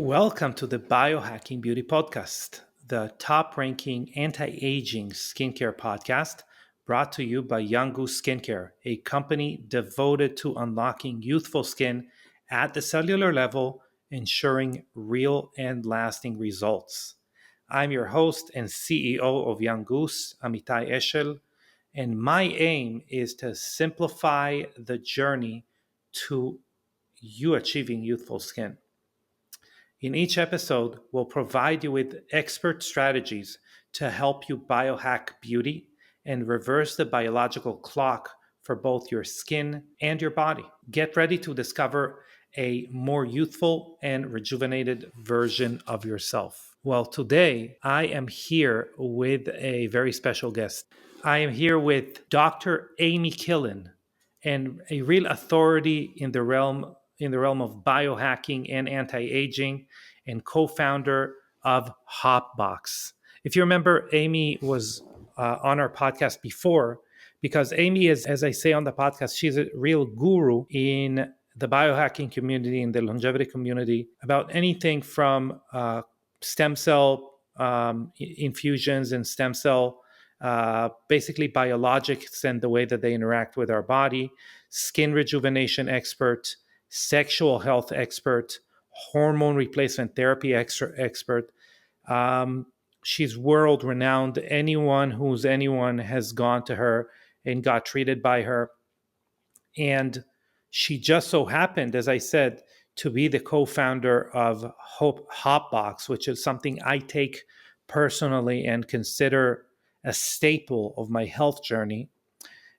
Welcome to the Biohacking Beauty podcast, the top ranking anti aging skincare podcast brought to you by Young Goose Skincare, a company devoted to unlocking youthful skin at the cellular level, ensuring real and lasting results. I'm your host and CEO of Young Goose, Amitay, and my aim is to simplify the journey to you achieving youthful skin. In each episode, we'll provide you with expert strategies to help you biohack beauty and reverse the biological clock for both your skin and your body. Get ready to discover a more youthful and rejuvenated version of yourself. Well, today I am here with a very special guest. I am here with Dr. Amy Killen, and a real authority in the realm of biohacking and anti-aging, and co-founder of Hopbox. If you remember, Amy was on our podcast before, because Amy is, as I say on the podcast, she's a real guru in the biohacking community, in the longevity community, about anything from stem cell infusions and stem cell, basically biologics and the way that they interact with our body, skin rejuvenation expert, sexual health expert, hormone replacement therapy expert. She's world renowned. Anyone has gone to her and got treated by her. And she just so happened, as I said, to be the co-founder of Hopbox, which is something I take personally and consider a staple of my health journey.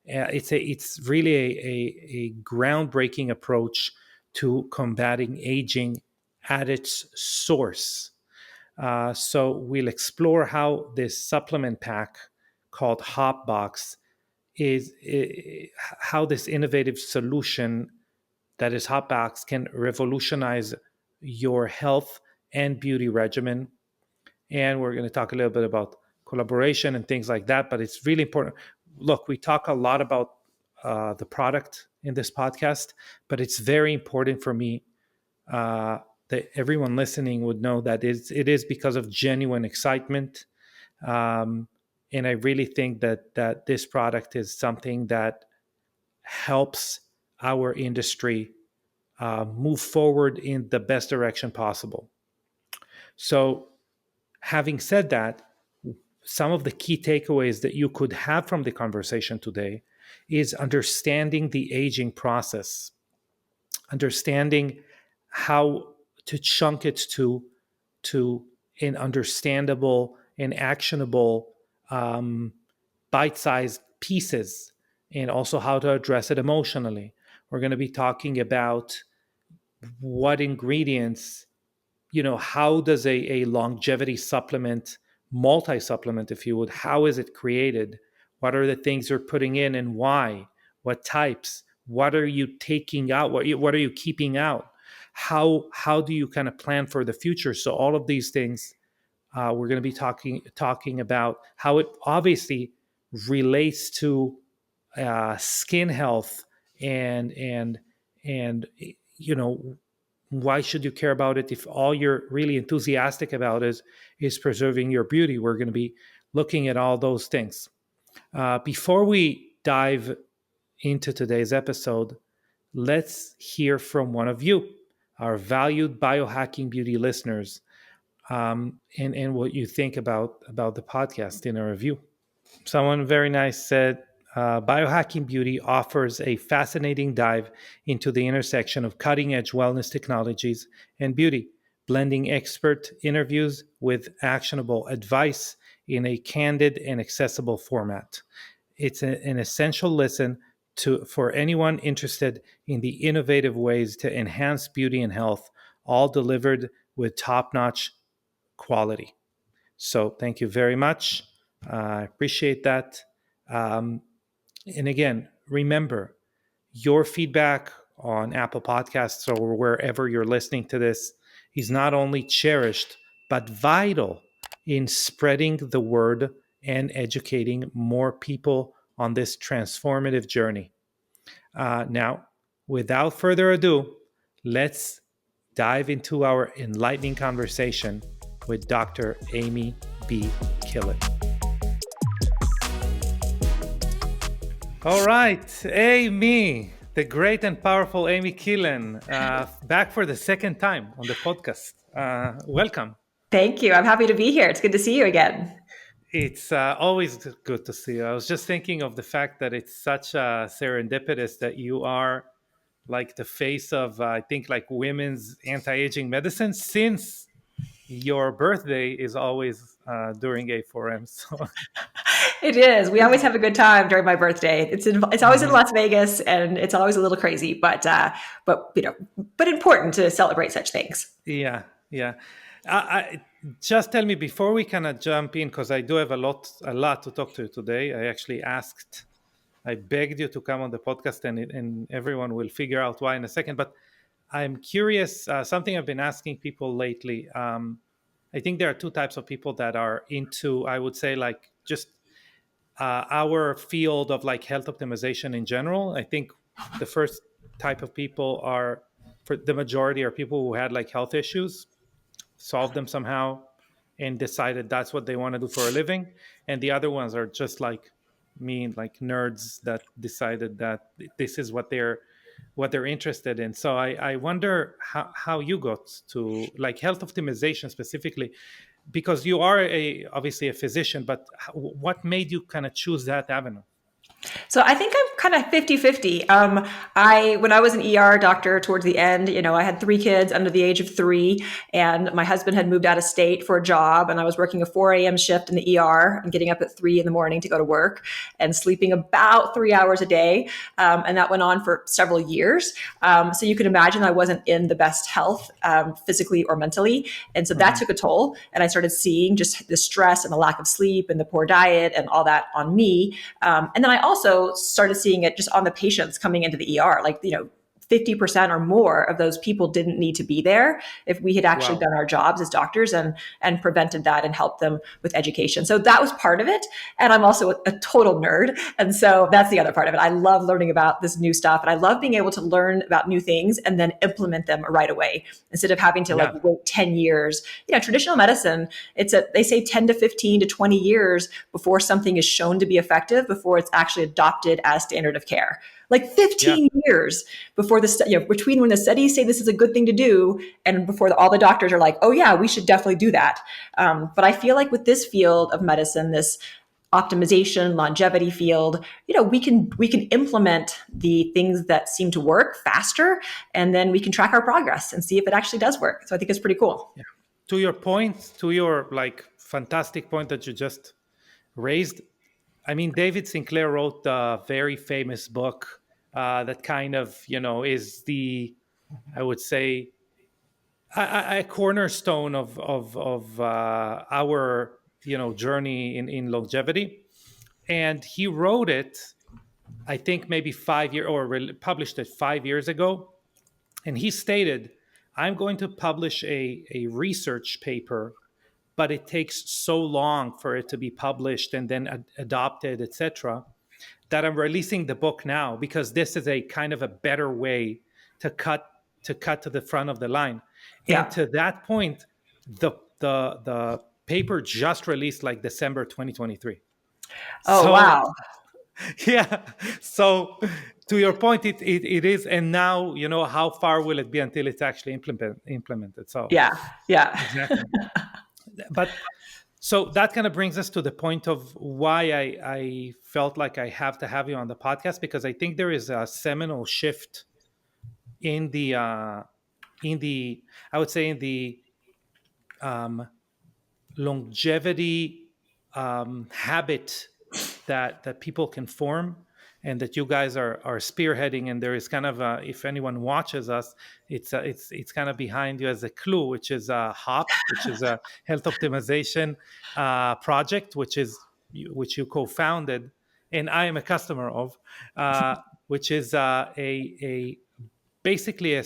It's really a groundbreaking approach to combating aging at its source. So we'll explore how this supplement pack called Hopbox how this innovative solution that is Hopbox can revolutionize your health and beauty regimen. And we're going to talk a little bit about collaboration and things like that, but it's really important. Look, we talk a lot about the product in this podcast, but it's very important for me that everyone listening would know that it is because of genuine excitement. And I really think that this product is something that helps our industry move forward in the best direction possible. So, having said that, some of the key takeaways that you could have from the conversation today is understanding the aging process, understanding how to chunk it to an understandable and actionable bite-sized pieces, and also how to address it emotionally. We're going to be talking about what ingredients, how does a longevity supplement, multi-supplement, if you would, how is it created? What are the things you're putting in and why? What types? What are you taking out? What are you keeping out? How do you kind of plan for the future? So all of these things, we're going to be talking about how it obviously relates to skin health and why should you care about it if all you're really enthusiastic about is preserving your beauty. We're going to be looking at all those things. Before we dive into today's episode, let's hear from one of you, our valued biohacking beauty listeners, and what you think about the podcast in a review. Someone very nice said, Biohacking Beauty offers a fascinating dive into the intersection of cutting-edge wellness technologies and beauty, blending expert interviews with actionable advice in a candid and accessible format. It's an essential listen for anyone interested in the innovative ways to enhance beauty and health, all delivered with top-notch quality. So thank you very much. I appreciate that. And again, remember, your feedback on Apple Podcasts or wherever you're listening to this is not only cherished, but vital in spreading the word and educating more people on this transformative journey. Now, without further ado, let's dive into our enlightening conversation with Dr. Amy B. Killen. All right, Amy, the great and powerful Amy Killen, back for the second time on the podcast. Welcome. Thank you. I'm happy to be here. It's good to see you again. It's always good to see you. I was just thinking of the fact that it's such serendipitous that you are like the face of, I think, like women's anti-aging medicine, since your birthday is always during A4M. So It is. We always have a good time during my birthday. It's always in Mhm. Las Vegas, and it's always a little crazy, but but important to celebrate such things. Yeah, yeah. I just tell me before we kind of jump in, because I do have a lot to talk to you today. I begged you to come on the podcast, and everyone will figure out why in a second. But I'm curious. Something I've been asking people lately. I think there are two types of people that are into, I would say, like just our field of like health optimization in general. I think the first type of people are, for the majority, are people who had like health issues, solved them somehow, and decided that's what they want to do for a living. And the other ones are just like me, like nerds that decided that this is what they're interested in. So I wonder how you got to like health optimization specifically, because you are obviously a physician, but what made you kind of choose that avenue? So I think I'm kind of 50-50. When I was an ER doctor towards the end, I had 3 kids under the age of 3, and my husband had moved out of state for a job, and I was working a 4 a.m. shift in the ER and getting up at 3 in the morning to go to work and sleeping about 3 hours a day. And that went on for several years. So you can imagine I wasn't in the best health, physically or mentally. And so that Hmm. took a toll. And I started seeing just the stress and the lack of sleep and the poor diet and all that on me. And then I also started seeing it just on the patients coming into the ER, 50% or more of those people didn't need to be there if we had actually Wow. done our jobs as doctors and prevented that and helped them with education. So that was part of it. And I'm also a total nerd. And so that's the other part of it. I love learning about this new stuff, and I love being able to learn about new things and then implement them right away instead of having to Yeah. wait 10 years. Traditional medicine, they say 10 to 15 to 20 years before something is shown to be effective, before it's actually adopted as standard of care. Like Yeah. 15 years before between when the studies say this is a good thing to do and before all the doctors are like, oh yeah, we should definitely do that. But I feel like with this field of medicine, this optimization longevity field, we can implement the things that seem to work faster, and then we can track our progress and see if it actually does work. So I think it's pretty cool. Yeah. To your point, to your like fantastic point that you just raised, I mean, David Sinclair wrote a very famous book that kind of, is I would say, a cornerstone of our, journey in longevity. And he wrote it, I think maybe 5 years, or published it 5 years ago. And he stated, I'm going to publish a research paper, but it takes so long for it to be published and then adopted, etc., that I'm releasing the book now because this is a kind of a better way to cut to the front of the line. And Yeah. to that point, the paper just released like December 2023. Oh, So wow. yeah, so to your point, it is. And now, how far will it be until it's actually implemented? So Yeah. Yeah. exactly. But so that kind of brings us to the point of why I felt like I have to have you on the podcast, because I think there is a seminal shift in the I would say in the um, longevity habit that people can form, and that you guys are spearheading. And there is kind of if anyone watches us, it's kind of behind you as a clue, which is hop, which is a health optimization project, which you co-founded, and I am a customer of, uh, which is a basically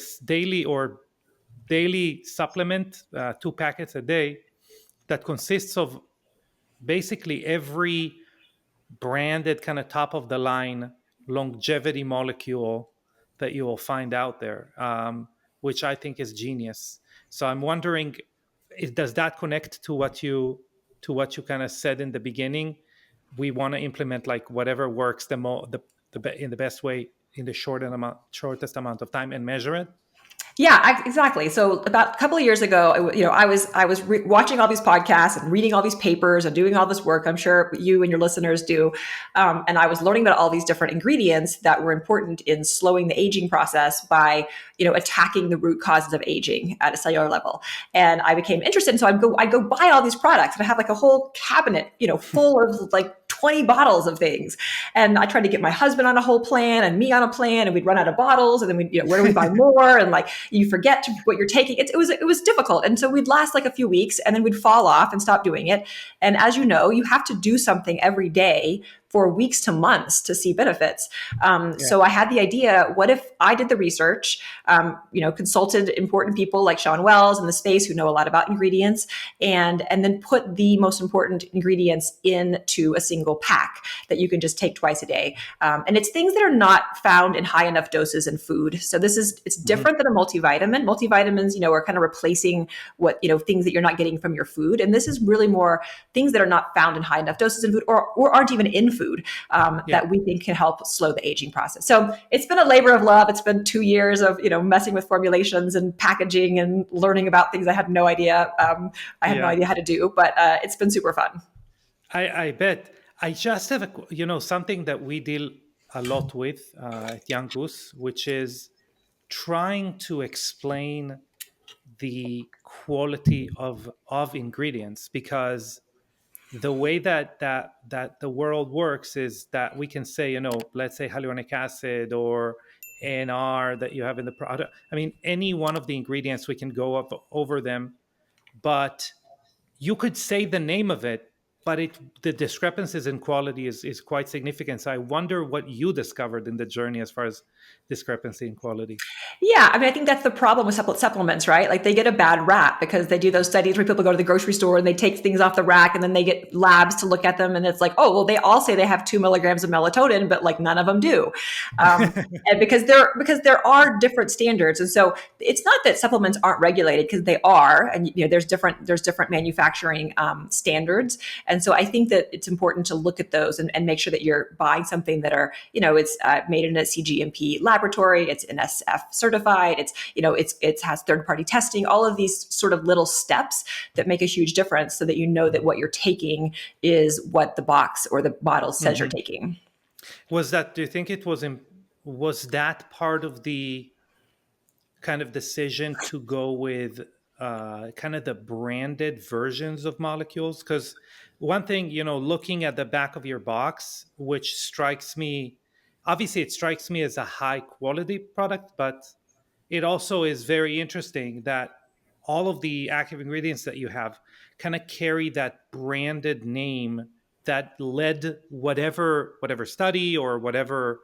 daily supplement, 2 packets a day, that consists of basically every branded kind of top of the line longevity molecule that you will find out there. which I think is genius. So I'm wondering, does that connect to what you kind of said in the beginning? We want to implement like whatever works in the best way in the shortest amount of time and measure it. Yeah, exactly. So about a couple of years ago, I was watching all these podcasts and reading all these papers and doing all this work. I'm sure you and your listeners do, and I was learning about all these different ingredients that were important in slowing the aging process by attacking the root causes of aging at a cellular level. And I became interested, and so I go buy all these products, and I have like a whole cabinet, full of like 20 bottles of things. And I tried to get my husband on a whole plan and me on a plan, and we'd run out of bottles, and then where do we buy more? And like, you forget what you're taking. It was difficult. And so we'd last like a few weeks, and then we'd fall off and stop doing it. And as you know, you have to do something every day for weeks to months to see benefits. Yeah. So I had the idea, what if I did the research, consulted important people like Sean Wells in the space who know a lot about ingredients, and then put the most important ingredients into a single pack that you can just take twice a day. And it's things that are not found in high enough doses in food. So it's different than a multivitamin. Multivitamins, are kind of replacing things that you're not getting from your food. And this is really more things that are not found in high enough doses in food, or aren't even in food. That we think can help slow the aging process. So it's been a labor of love. It's been 2 years of messing with formulations and packaging and learning about things I had no idea. I had no idea how to do, but it's been super fun. I bet. I just have something that we deal a lot with at Young Goose, which is trying to explain the quality of ingredients, because the way that the world works is that we can say, let's say hyaluronic acid or NR that you have in the product. I mean, any one of the ingredients, we can go up over them, but you could say the name of it, but the discrepancies in quality is quite significant. So I wonder what you discovered in the journey as far as discrepancy in quality. Yeah, I mean, I think that's the problem with supplements, right? Like, they get a bad rap because they do those studies where people go to the grocery store and they take things off the rack, and then they get labs to look at them, and it's like, oh, well, they all say they have 2 milligrams of melatonin, but like none of them do, and because there are different standards, and so it's not that supplements aren't regulated, because they are, and there's different manufacturing standards, and so I think that it's important to look at those and make sure that you're buying something that it's made in a CGMP laboratory, it's NSF certified, it has third-party testing, all of these sort of little steps that make a huge difference, so that you know that what you're taking is what the box or the bottle says you're taking. Do you think was that part of the kind of decision to go with kind of the branded versions of molecules? Because one thing, looking at the back of your box, which strikes me, obviously it strikes me as a high quality product, but it also is very interesting that all of the active ingredients that you have kind of carry that branded name that led whatever study or whatever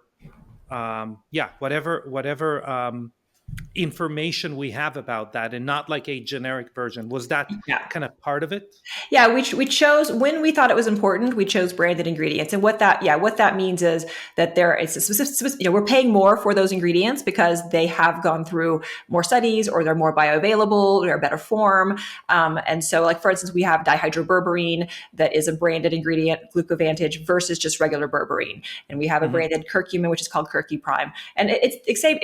information we have about that, and not like a generic version. Was that Yeah. kind of part of it? Yeah, we chose, when we thought it was important, we chose branded ingredients, and what that means is that we're paying more for those ingredients because they have gone through more studies, or they're more bioavailable, they're a better form, and so, like, for instance, we have dihydroberberine that is a branded ingredient, Glucovantage, versus just regular berberine, and we have a branded curcumin, which is called Curky Prime, and it's same.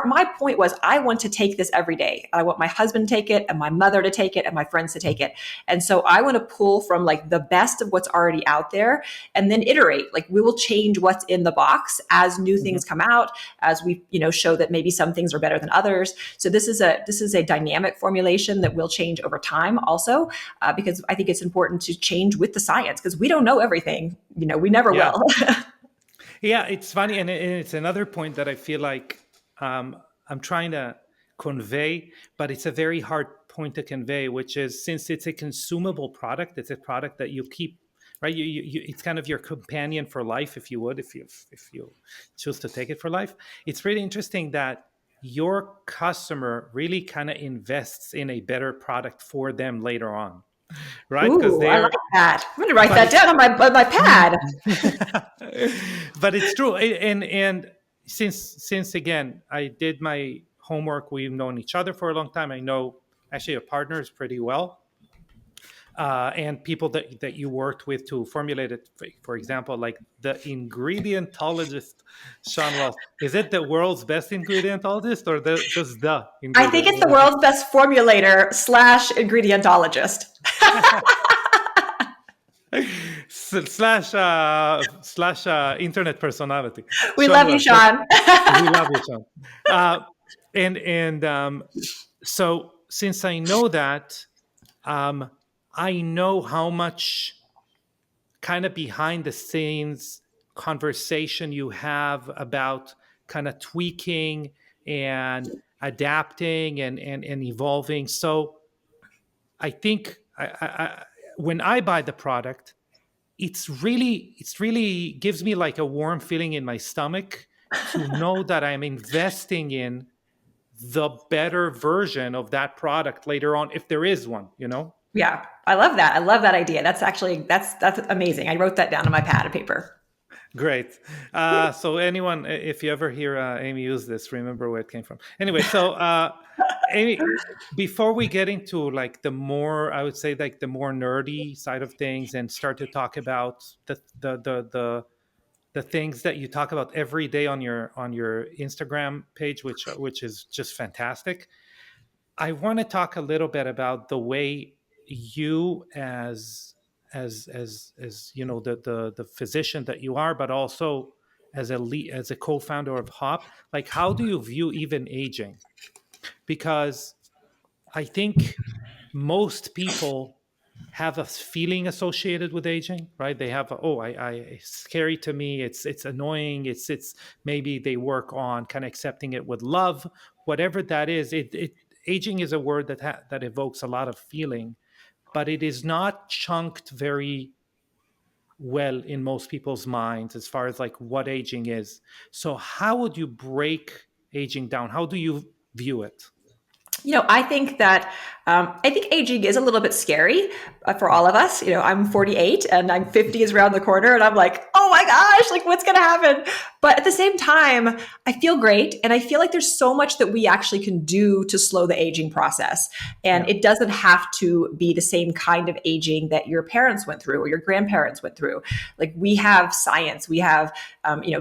My point was, I want to take this every day. I want my husband to take it, and my mother to take it, and my friends to take it. And so I want to pull from like the best of what's already out there, and then iterate. Like, we will change what's in the box as new things come out, as we show that maybe some things are better than others. So this is a dynamic formulation that will change over time also, because I think it's important to change with the science, because we don't know everything. We never will. Yeah, it's funny, and it's another point that I feel like I'm trying to convey, but it's a very hard point to convey, which is, since it's a consumable product, it's a product that you keep, right? It's kind of your companion for life, if you would, if you choose to take it for life. It's really interesting that your customer really kind of invests in a better product for them later on, right? Because Ooh, I like that. I'm going to write that down on my pad. But it's true, and since again, I did my homework. We've known each other for a long time. I know actually your partners pretty well. And people that you worked with to formulate it, for example, like the ingredientologist, Sean Wells. Is it the world's best ingredientologist or just the I think ingredient? it's the world's best formulator slash ingredientologist. Slash internet personality. We Sean love you, Wells. So Sean. we love you, Sean. So since I know that, I know how much kind of behind the scenes conversation you have about kind of tweaking and adapting and evolving. So I think when I buy the product, it's really gives me like a warm feeling in my stomach to know that I'm investing in the better version of that product later on, if there is one, you know? Yeah, I love that. I love that idea. That's amazing. I wrote that down on my pad of paper. Great. So anyone, if you ever hear Amy use this, remember where it came from. Anyway, so Amy, before we get into like the more, I would say like the more nerdy side of things and start to talk about the things that you talk about every day on your Instagram page, which is just fantastic. I want to talk a little bit about the way you as you know the physician that you are, but also as a co-founder of Hop, like how do you view even aging? Because I think most people have a feeling associated with aging, right? They have it's scary to me. It's annoying. It's maybe they work on kind of accepting it with love, whatever that is. It aging is a word that evokes a lot of feeling, but it is not chunked very well in most people's minds as far as like what aging is. So how would you break aging down? How do you view it? I think that I think aging is a little bit scary for all of us. I'm 48 and I'm 50 is around the corner, and I'm like, oh my gosh, like what's going to happen? But at the same time, I feel great, and I feel like there's so much that we actually can do to slow the aging process, and Yeah. it doesn't have to be the same kind of aging that your parents went through or your grandparents went through. Like we have science, we have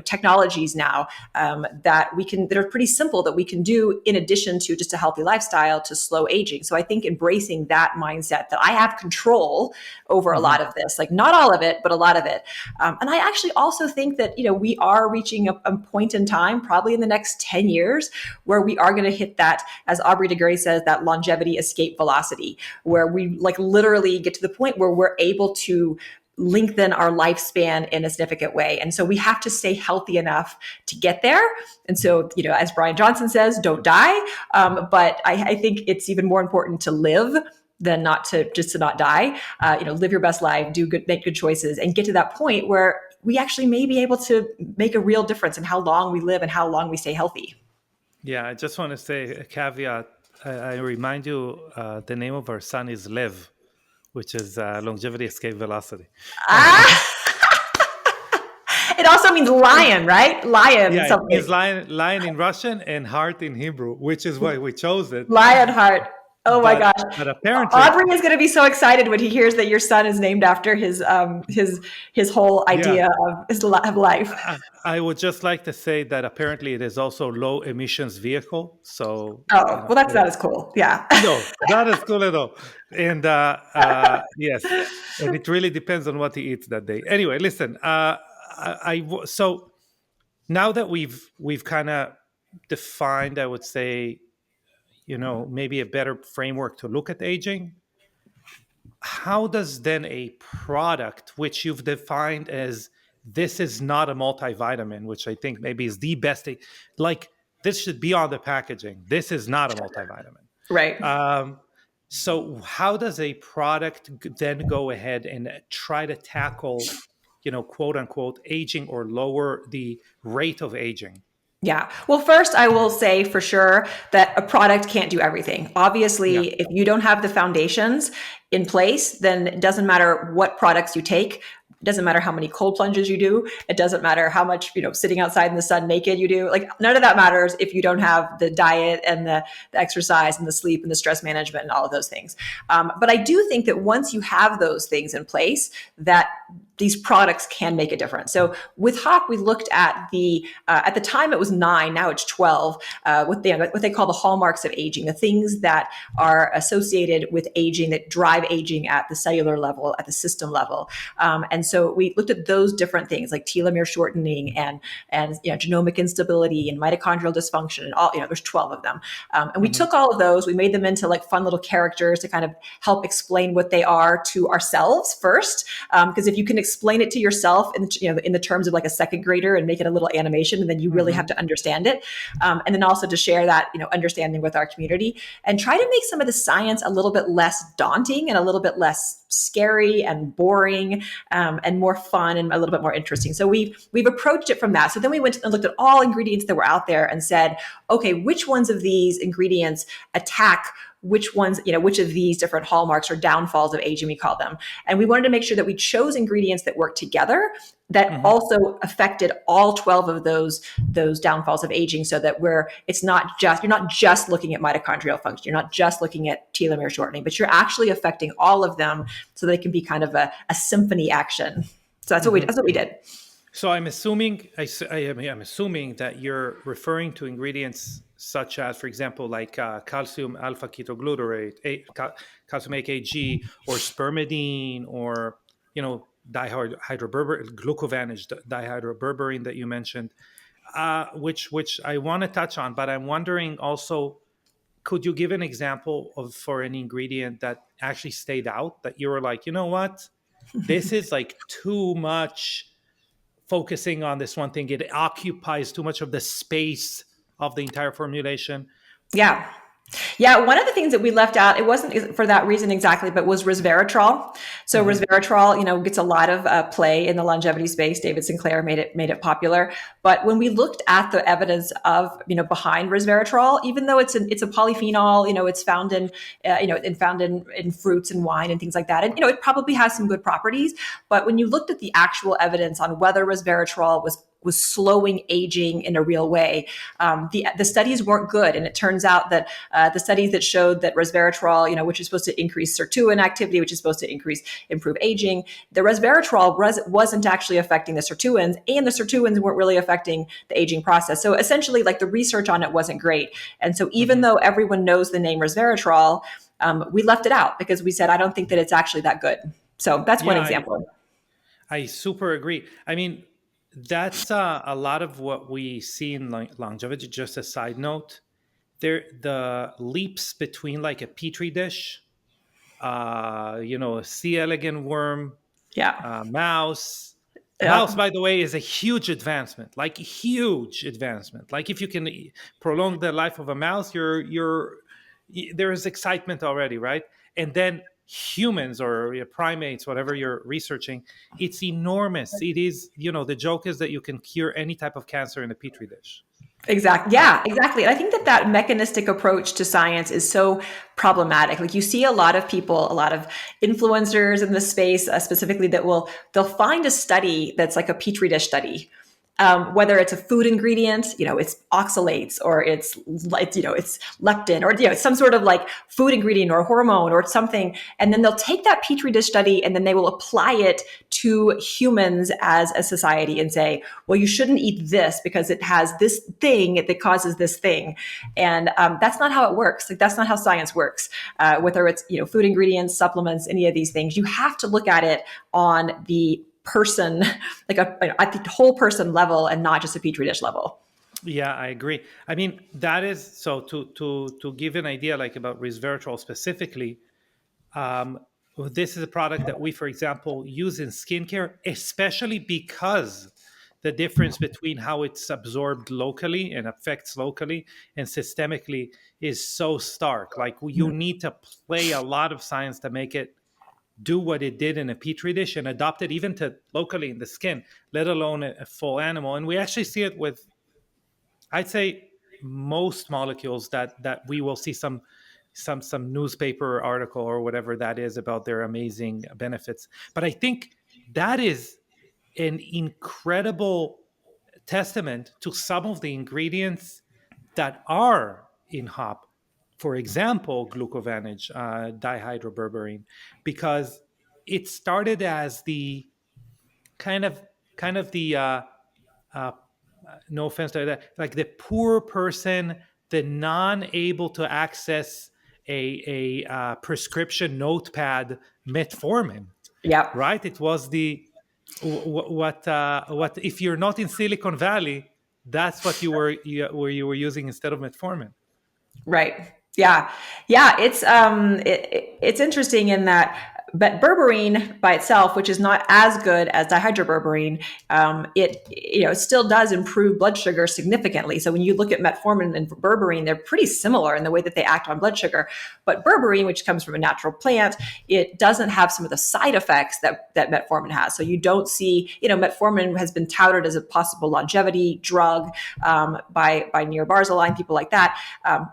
technologies now that are pretty simple that we can do in addition to just a healthy lifestyle to slow aging. So I think embracing that mindset that I have control over a Mhm. lot of this, like not all of it, but a lot of it. And I actually also think that, we are reaching a point in time, probably in the next 10 years, where we are going to hit that, as Aubrey de Grey says, that longevity escape velocity, where we like literally get to the point where we're able to lengthen our lifespan in a significant way. And so we have to stay healthy enough to get there. And so, as Brian Johnson says, don't die. But I think it's even more important to live than not to not die. Live your best life, do good, make good choices, and get to that point where we actually may be able to make a real difference in how long we live and how long we stay healthy. Yeah, I just want to say a caveat. I remind you, the name of our son is Lev, which is longevity escape velocity. Ah, it also means lion, right? Lion Yeah, it means something. lion in Russian and heart in Hebrew, which is why we chose it. Lionheart. Oh my But gosh. but apparently, Aubrey is going to be so excited when he hears that your son is named after his whole yeah, idea of life. I would just like to say that apparently it is also low emissions vehicle. So Oh, well, that's not as cool. Yeah. no, not as cool at all. And yes, and it really depends on what he eats that day. Anyway, listen. So now that we've kind of defined, I would say, maybe a better framework to look at aging. How does then a product which you've defined as this is not a multivitamin, which I think maybe is the best, like this should be on the packaging. This is not a multivitamin. Right. So how does a product then go ahead and try to tackle, quote unquote, aging or lower the rate of aging? Yeah. Well, first, I will say for sure that a product can't do everything. Yeah. Obviously, if you don't have the foundations in place, then it doesn't matter what products you take. It doesn't matter how many cold plunges you do. It doesn't matter how much, sitting outside in the sun naked you do. Like none of that matters if you don't have the diet and the exercise and the sleep and the stress management and all of those things. But I do think that once you have those things in place, that these products can make a difference. So with Hop, we looked at at the time it was 9, now it's 12, what they call the hallmarks of aging, the things that are associated with aging, that drive aging at the cellular level, at the system level. And so we looked at those different things like telomere shortening and genomic instability and mitochondrial dysfunction and all, there's 12 of them. And we Hmm. took all of those, we made them into like fun little characters to kind of help explain what they are to ourselves first. Because if you can explain it to yourself in the terms of like a second grader and make it a little animation, and then you really have Hmm. to understand it. And then also to share that understanding with our community and try to make some of the science a little bit less daunting and a little bit less scary and boring, and more fun and a little bit more interesting. So we've approached it from that. So then we went and looked at all ingredients that were out there and said, okay, which ones of these ingredients attack which ones, which of these different hallmarks or downfalls of aging we call them. And we wanted to make sure that we chose ingredients that work together that Hmm. also affected all 12 of those downfalls of aging, so that you're not just looking at mitochondrial function, you're not just looking at telomere shortening, but you're actually affecting all of them so they can be kind of a symphony action. So Hmm. that's what we did. So I'm assuming I'm assuming that you're referring to ingredients such as, for example, like calcium alpha ketoglutarate, calcium AKG, or spermidine, or dihydroberberine, glucovanage, dihydroberberine that you mentioned, which I want to touch on. But I'm wondering also, could you give an example of for an ingredient that actually stayed out, that you were like, you know what, this is like too much focusing on this one thing. It occupies too much of the space of the entire formulation. Yeah. Yeah, one of the things that we left out, it wasn't for that reason exactly, but was resveratrol. So Hmm. resveratrol, gets a lot of play in the longevity space. David Sinclair made it popular. But when we looked at the evidence of, behind resveratrol, even though it's a polyphenol, it's found in fruits and wine and things like that, and it probably has some good properties. But when you looked at the actual evidence on whether resveratrol was slowing aging in a real way, the studies weren't good, and it turns out that the studies that showed that resveratrol, which is supposed to increase sirtuin activity, which is supposed to improve aging, the resveratrol wasn't actually affecting the sirtuins, and the sirtuins weren't really affecting the aging process. So essentially, like the research on it wasn't great. And so even Hmm. though everyone knows the name resveratrol, we left it out because we said, I don't think that it's actually that good. So that's one Yeah, example. I super agree. I mean, that's a lot of what we see in longevity. Just a side note, the leaps between like a petri dish, a C. elegans worm, Yeah. mouse. Mouse, Yeah. by the way, is a huge advancement. Like huge advancement. Like if you can prolong the life of a mouse, there is excitement already, right? And then humans or primates, whatever you're researching, it's enormous. It is, the joke is that you can cure any type of cancer in a petri dish. Exactly. Uh, Yeah, exactly. And I think that mechanistic approach to science is so problematic. Like you see a lot of people, a lot of influencers in the space, specifically they'll find a study that's like a petri dish study. Whether it's a food ingredient, it's oxalates, or it's leptin, or it's some sort of like food ingredient or hormone or something, and then they'll take that petri dish study and then they will apply it to humans as a society and say, well, you shouldn't eat this because it has this thing that causes this thing, and that's not how it works. Like that's not how science works. Whether it's food ingredients, supplements, any of these things, you have to look at it on the person, like at the whole person level and not just a petri dish level. Yeah, I agree. I mean, that is so to give an idea like about resveratrol specifically. Um, this is a product that we, for example, use in skincare, especially because the difference between how it's absorbed locally and affects locally and systemically is so stark. Like you need to play a lot of science to make it do what it did in a petri dish and adopt it even to locally in the skin, let alone a full animal. And we actually see it with, I'd say, most molecules that we will see some newspaper article or whatever that is about their amazing benefits. But I think that is an incredible testament to some of the ingredients that are in hop. For example, glucovantage, dihydroberberine, because it started as the kind of the uh, no offense to that, like the poor person, the non-able to access a prescription notepad metformin, Yep. right? It was the what if you're not in Silicon Valley, that's what you were using instead of metformin. Right. Yeah. Yeah. It's interesting in that, but berberine by itself, which is not as good as dihydroberberine, it still does improve blood sugar significantly. So when you look at metformin and berberine, they're pretty similar in the way that they act on blood sugar. But berberine, which comes from a natural plant, it doesn't have some of the side effects that metformin has. So you don't see, metformin has been touted as a possible longevity drug by Nir Barzilai, people like that.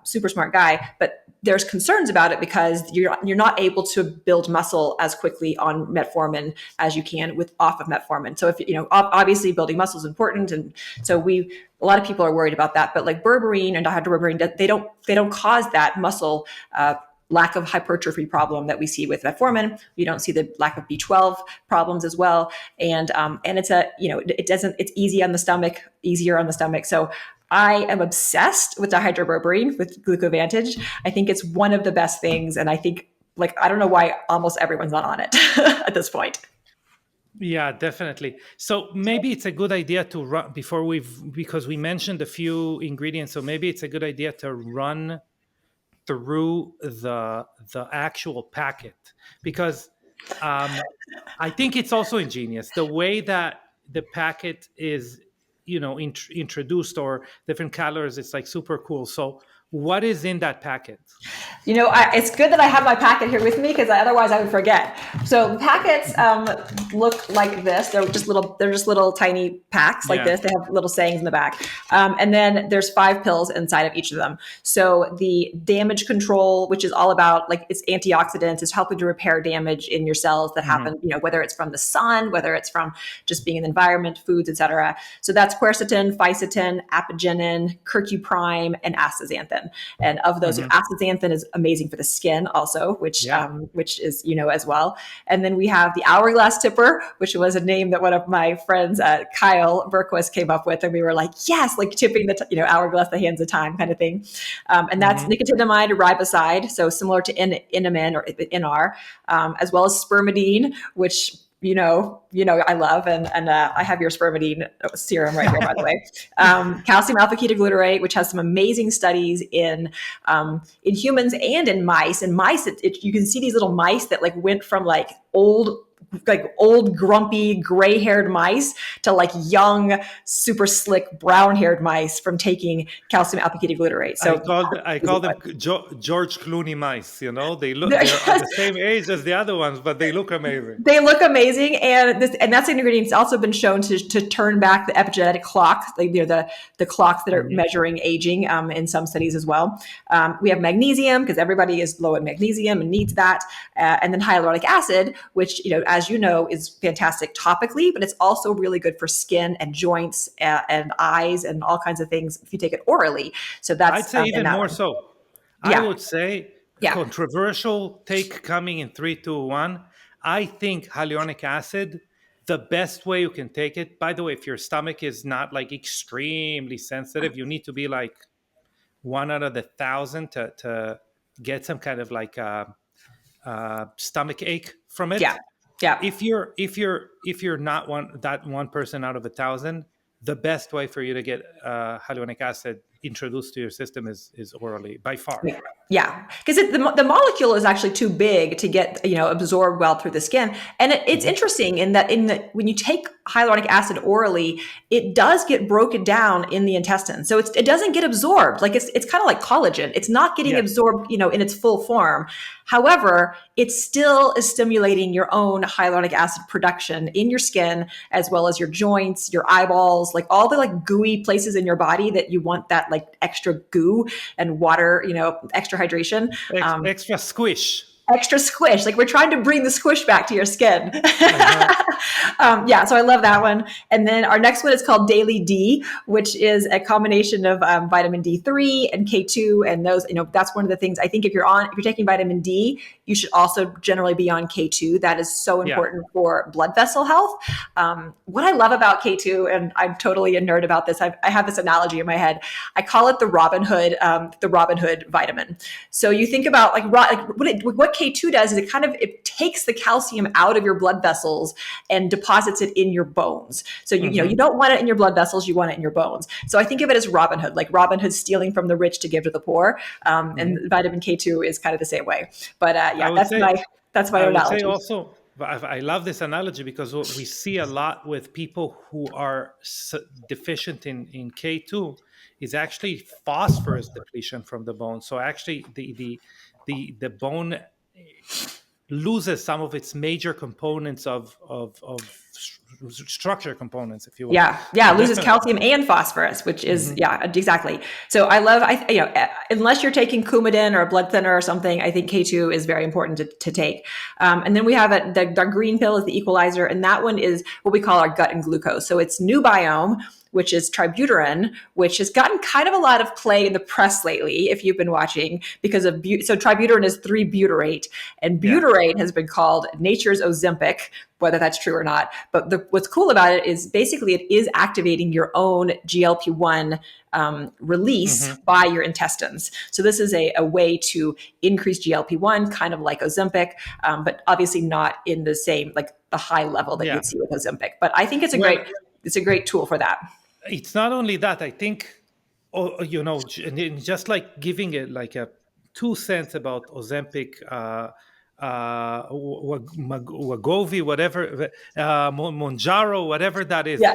Super smart guy, but there's concerns about it because you're not able to build muscle as quickly on metformin as you can with off of metformin. So if obviously building muscle is important, and so a lot of people are worried about that. But like berberine and dihydroberberine, they don't cause that muscle lack of hypertrophy problem that we see with metformin. We don't see the lack of B12 problems as well, and it's easier on the stomach. So I am obsessed with dihydroberberine, with glucovantage. I think it's one of the best things, and I think, like, I don't know why almost everyone's not on it at this point. Yeah, definitely. So maybe it's a good idea to run because we mentioned a few ingredients. So maybe it's a good idea to run through the actual packet, because I think it's also ingenious the way that the packet is, introduced, or different colors. It's like super cool. So what is in that packet? It's good that I have my packet here with me because otherwise I would forget. So packets look like this. They're just little tiny packs like this. They have little sayings in the back. And then there's 5 pills inside of each of them. So the damage control, which is all about, like, it's antioxidants, it's helping to repair damage in your cells that happen, whether it's from the sun, whether it's from just being in the environment, foods, etc. So that's quercetin, fisetin, apigenin, curcuprime, and astaxanthin. And of those, astaxanthin is amazing for the skin also, which is, as well. And then we have the hourglass tipper, which was a name that one of my friends, Kyle Berquist, came up with. And we were like, yes, like tipping the, hourglass, the hands of time kind of thing. And that's nicotinamide riboside. So similar to Inamin or Inar, as well as spermidine, which I love, and I have your spermidine serum right here, by the way. Calcium alpha ketoglutarate, which has some amazing studies in humans and in mice. In mice, you can see these little mice that like went from like old grumpy gray-haired mice to like young super slick brown-haired mice from taking calcium alpha ketoglutarate. So I call them George Clooney mice. They're the same age as the other ones, but they look amazing. They look amazing, and that's an ingredient. It's also been shown to turn back the epigenetic clock, like the clocks that are measuring aging in some studies as well. We have magnesium because everybody is low in magnesium and needs that, and then hyaluronic acid, which as you know, is fantastic topically, but it's also really good for skin and joints and eyes and all kinds of things if you take it orally. So that's, I'd say even more so. I would say, Yeah. controversial take coming in 3, 2, 1. I think hyaluronic acid, the best way you can take it, by the way, if your stomach is not like extremely sensitive, you need to be like 1 out of 1,000 to get some kind of like stomach ache from it. Yeah. If you're not one person out of 1,000, the best way for you to get hyaluronic acid introduced to your system is orally, by far. Yeah, because the molecule is actually too big to get absorbed well through the skin, and it's interesting in that when you take hyaluronic acid orally, it does get broken down in the intestine, so it doesn't get absorbed. Like it's kind of like collagen; it's not getting absorbed, in its full form. However, it still is stimulating your own hyaluronic acid production in your skin, as well as your joints, your eyeballs, like all the like gooey places in your body that you want that like extra goo and water, extra hydration. Extra squish. extra squish. Like we're trying to bring the squish back to your skin. Uh-huh. Yeah, so I love that one. And then our next one is called Daily D, which is a combination of vitamin D3 and K2. And those, that's one of the things I think if you're taking vitamin D, you should also generally be on K2. That is so Yeah. important for blood vessel health. What I love about K2, and I'm totally a nerd about this, I have this analogy in my head. I call it the Robin Hood vitamin. So you think about what K2 does is it takes the calcium out of your blood vessels and deposits it in your bones. So you don't want it in your blood vessels, you want it in your bones. So I think of it as Robin Hood, like Robin Hood stealing from the rich to give to the poor. And vitamin K2 is kind of the same way. But that's my I would say analogy. also, I love this analogy because what we see a lot with people who are deficient in K2 is actually phosphorus depletion from the bone. So actually the bone loses some of its major components of structure components, if you will. Yeah, So it loses definitely. calcium and phosphorus, which is exactly. So unless you're taking Coumadin or a blood thinner or something, I think K2 is very important to take. And then we have our green pill is the equalizer, and that one is what we call our gut and glucose. So it's New Biome, which is tributyrin, which has gotten kind of a lot of play in the press lately, if you've been watching, because of so tributyrin is 3-butyrate, and butyrate has been called nature's Ozempic, whether that's true or not. But what's cool about it is basically it is activating your own GLP-1 release by your intestines. So this is a way to increase GLP-1, kind of like Ozempic, but obviously not in the same, like the high level that you'd see with Ozempic. But I think it's a great tool for that. It's not only that. I think, just like giving it like a 2 cents about Ozempic, Wegovy, whatever, Monjaro, whatever that is. Yeah.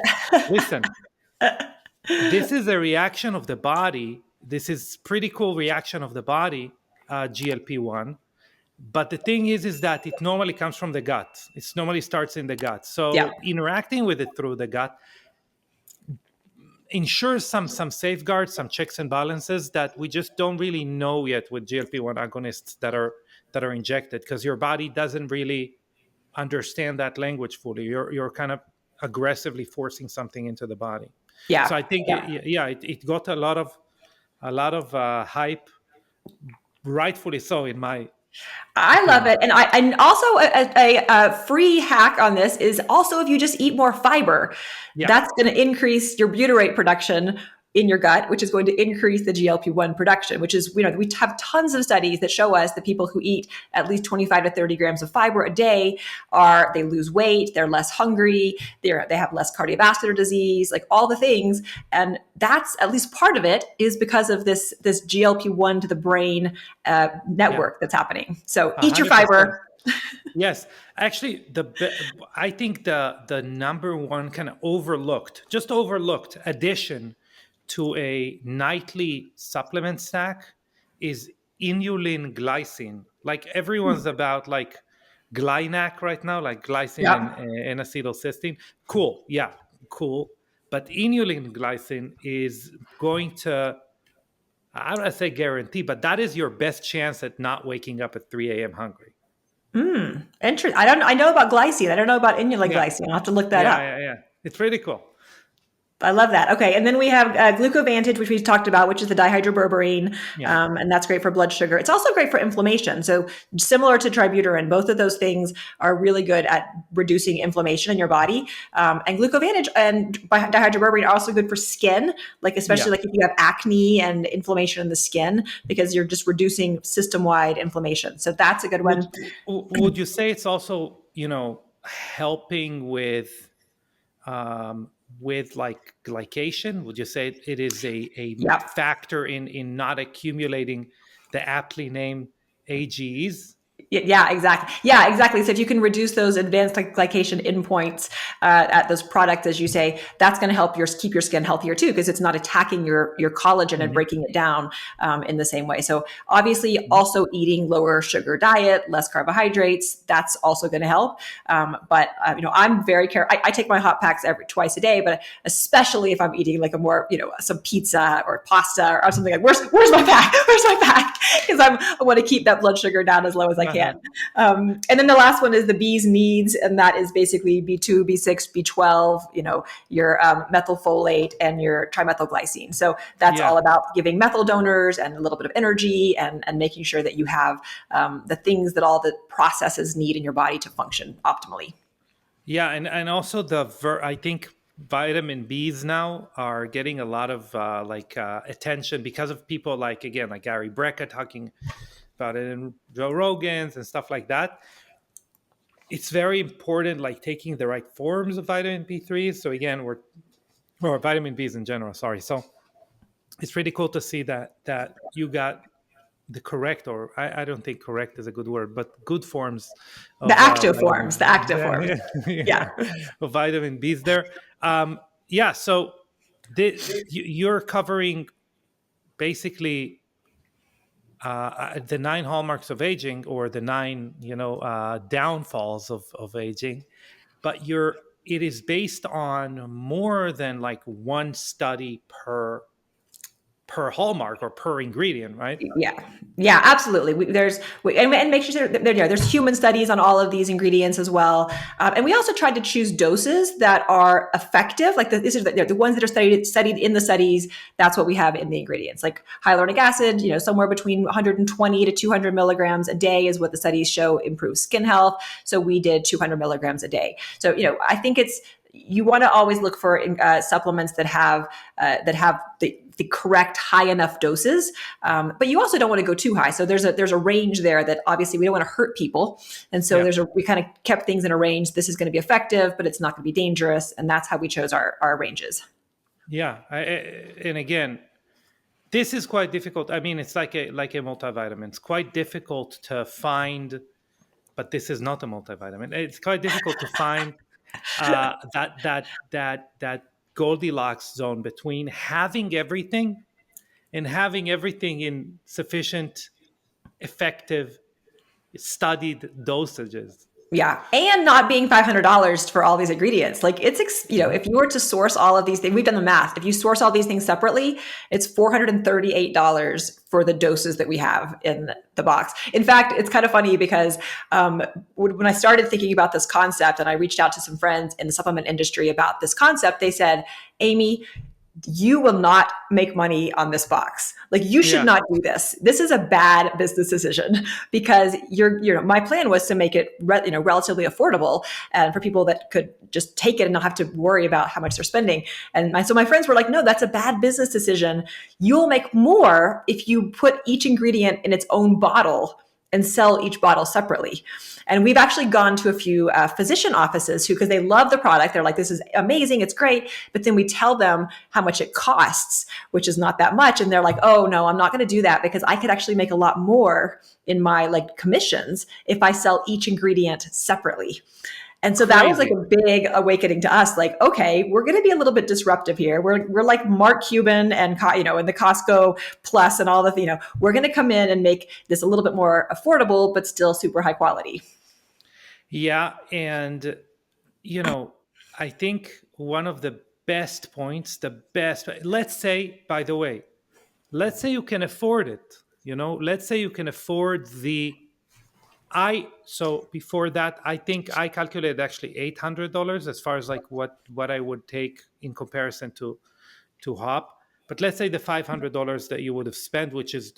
Listen, this is a reaction of the body. This is pretty cool reaction of the body, GLP-1. But the thing is that it normally comes from the gut. It normally starts in the gut. So interacting with it through the gut ensures some safeguards, some checks and balances that we just don't really know yet with GLP-1 agonists that are injected, because your body doesn't really understand that language fully. You're kind of aggressively forcing something into the body. Yeah. So I think it got a lot of hype, rightfully so, in my I love it. And also a free hack on this is also if you just eat more fiber, that's going to increase your butyrate production in your gut, which is going to increase the GLP-1 production, which is, we have tons of studies that show us that people who eat at least 25 to 30 grams of fiber a day they lose weight, they're less hungry, they have less cardiovascular disease, like all the things. And that's, at least part of it is because of this GLP-1 to the brain network that's happening. So eat your 100%. fiber. Yes, actually, I think the number one kind of overlooked addition to a nightly supplement stack is inulin glycine. Like everyone's about like Glynac right now, like glycine and acetylcysteine. Cool, cool. But inulin glycine is going to, I don't want to say guarantee, but that is your best chance at not waking up at 3 a.m. hungry. Interesting. I know about glycine. I don't know about inulin glycine. I'll have to look that up. Yeah. It's pretty cool. I love that. Okay. And then we have Glucovantage, which we talked about, which is the dihydroberberine. And that's great for blood sugar. It's also great for inflammation. So similar to tributyrin, both of those things are really good at reducing inflammation in your body. And Glucovantage and dihydroberberine are also good for skin, like especially like if you have acne and inflammation in the skin, because you're just reducing system-wide inflammation. So that's a good one. Would you say it's also, helping with like glycation? Would you say it is a factor in not accumulating the aptly named AGEs? Yeah, exactly. Yeah, exactly. So if you can reduce those advanced glycation endpoints at those products, as you say, that's going to help keep your skin healthier too, because it's not attacking your collagen and breaking it down in the same way. So obviously, also eating lower sugar diet, less carbohydrates, that's also going to help. But I'm very careful. I take my hot packs twice a day, but especially if I'm eating like a more some pizza or pasta or something like where's my pack? Where's my pack? Because I want to keep that blood sugar down as low as I I can. And then the last one is the bee's needs, and that is basically B2, B6, B12, your methylfolate and your trimethylglycine. So that's all Yeah. about giving methyl donors and a little bit of energy and making sure that you have the things that all the processes need in your body to function optimally. Yeah, and also I think vitamin B's now are getting a lot of attention because of people like, again, like Gary Brecka talking about it and Joe Rogan's and stuff like that. It's very important, like taking the right forms of vitamin B3. So again, or vitamin B's in general. Sorry. So it's really cool to see that you got the correct, or I don't think correct is a good word, but good forms The of active forms, the vitamin, active forms. Yeah. yeah, of vitamin B's there. Yeah, so you're covering basically the nine hallmarks of aging, or the nine, downfalls of aging, but it is based on more than like one study per hallmark or per ingredient, right? Yeah, yeah, absolutely. And make sure there's human studies on all of these ingredients as well. And we also tried to choose doses that are effective. Like these are the ones that are studied in the studies. That's what we have in the ingredients. Like hyaluronic acid, somewhere between 120 to 200 milligrams a day is what the studies show improves skin health. So we did 200 milligrams a day. So I think you want to always look for supplements that have the correct high enough doses, but you also don't want to go too high. So there's a range there that obviously we don't want to hurt people, and so Yeah. we kind of kept things in a range. This is going to be effective, but it's not going to be dangerous, and that's how we chose our ranges. Yeah, and again, this is quite difficult. I mean, it's like a multivitamin. It's quite difficult to find, but this is not a multivitamin. It's quite difficult to find that Goldilocks zone between having everything and having everything in sufficient, effective, studied dosages. Yeah, and not being $500 for all these ingredients. Like if you were to source all of these things, we've done the math. If you source all these things separately, it's $438 for the doses that we have in the box. In fact, it's kind of funny because when I started thinking about this concept, and I reached out to some friends in the supplement industry about this concept, they said, "Amy, you will not make money on this box. Like you should Yeah. not do this. This is a bad business decision because my plan was to make it, relatively affordable and for people that could just take it and not have to worry about how much they're spending. So my friends were like, no, that's a bad business decision. You'll make more if you put each ingredient in its own bottle and sell each bottle separately. And we've actually gone to a few physician offices because they love the product. They're like, this is amazing. It's great. But then we tell them how much it costs, which is not that much. And they're like, oh no, I'm not going to do that because I could actually make a lot more in my commissions if I sell each ingredient separately. And so that was like Crazy. a big awakening to us. Like, okay, we're going to be a little bit disruptive here. We're like Mark Cuban and and the Costco Plus and all the we're going to come in and make this a little bit more affordable, but still super high quality. Yeah, and I think one of the best points, let's say, by the way, let's say you can afford it. Let's say you can afford so before that, I think I calculated actually $800 as far as like what I would take in comparison to Hop. But let's say the $500 that you would have spent, which is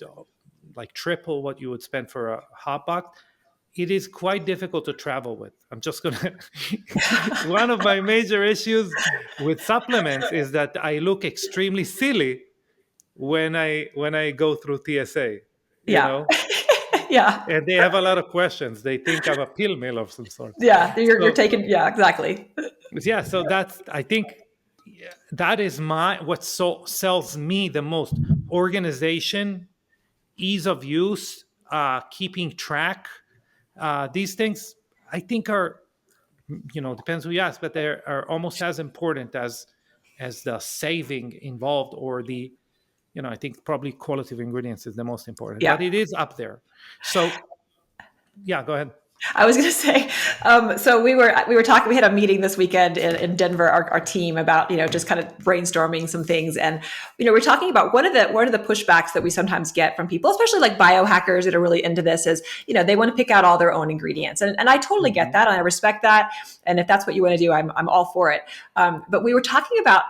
like triple what you would spend for a Hopbox. It is quite difficult to travel with. I'm just gonna. One of my major issues with supplements is that I look extremely silly when I go through TSA. You Yeah. know, Yeah. and they have a lot of questions. They think I'm a pill mill of some sort. Yeah. You're So taking, yeah, exactly. yeah, so that's, I think, yeah, that is what sells me the most: organization, ease of use, keeping track. These things I think are, depends who you ask, but they are almost as important as the saving involved, or the, I think probably quality of ingredients is the most important, but Yeah. it is up there. So yeah, go ahead. I was going to say, so we were talking. We had a meeting this weekend in Denver, our team, about just kind of brainstorming some things, and we're talking about one of the pushbacks that we sometimes get from people, especially like biohackers that are really into this, is they want to pick out all their own ingredients, and I totally get Mhm. that, and I respect that, and if that's what you want to do, I'm all for it. But we were talking about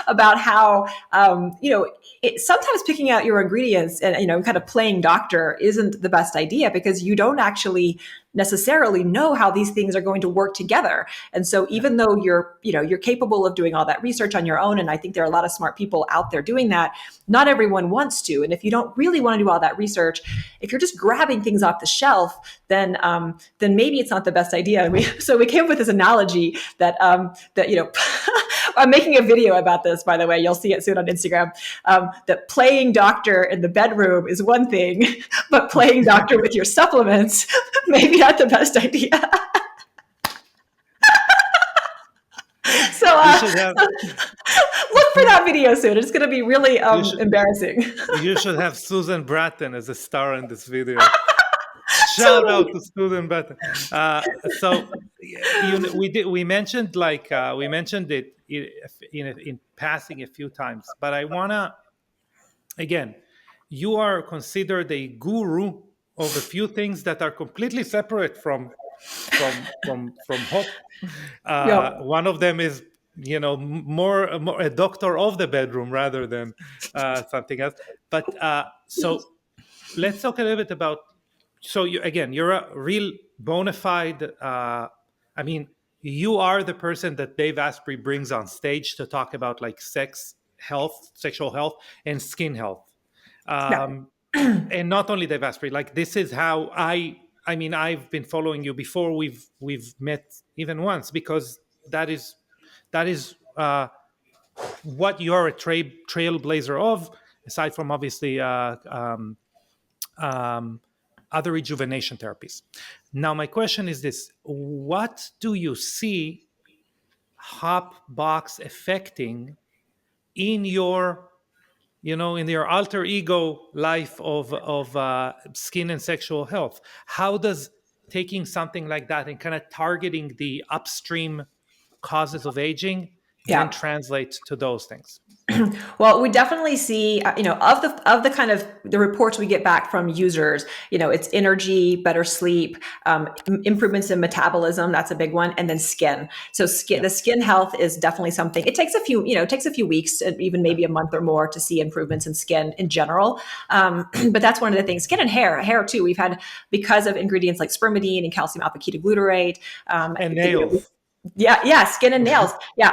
about how sometimes picking out your ingredients and kind of playing doctor isn't the best idea because you don't actually necessarily know how these things are going to work together. And so Yeah. even though you're capable of doing all that research on your own, and I think there are a lot of smart people out there doing that, not everyone wants to. And if you don't really want to do all that research, if you're just grabbing things off the shelf, then maybe it's not the best idea. And we came up with this analogy that I'm making a video about this, by the way. You'll see it soon on Instagram. That playing doctor in the bedroom is one thing, but playing doctor with your supplements, maybe not the best idea. So You should have look for that video soon. It's going to be really you should embarrassing. you should have Susan Bratton as a star in this video. Shout out Totally. to Susan Bratton. So we mentioned it in passing a few times, but I wanna again, you are considered a guru of a few things that are completely separate from hope. Yep. One of them is more a doctor of the bedroom rather than something else. But so let's talk a little bit about. So you're a real bona fide. I mean, you are the person that Dave Asprey brings on stage to talk about like sex health, sexual health, and skin health. Yeah. Um, and not only Dave Asprey, like this is how I mean, I've been following you before we've met even once because that is what you're a trailblazer of, aside from obviously um, other rejuvenation therapies. Now, my question is this: what do you see Hopbox affecting in your in your alter ego life of skin and sexual health? How does taking something like that and kind of targeting the upstream causes of aging then Yeah. translate to those things? Well, we definitely see, of the kind of the reports we get back from users, it's energy, better sleep, improvements in metabolism. That's a big one. And then skin. So Yeah, the skin health is definitely something. It takes a few weeks and even yeah, maybe a month or more to see improvements in skin in general. But that's one of the things. Skin and hair too. We've had, because of ingredients like spermidine and calcium alpha ketoglutarate, and nails. yeah, skin and nails. Yeah,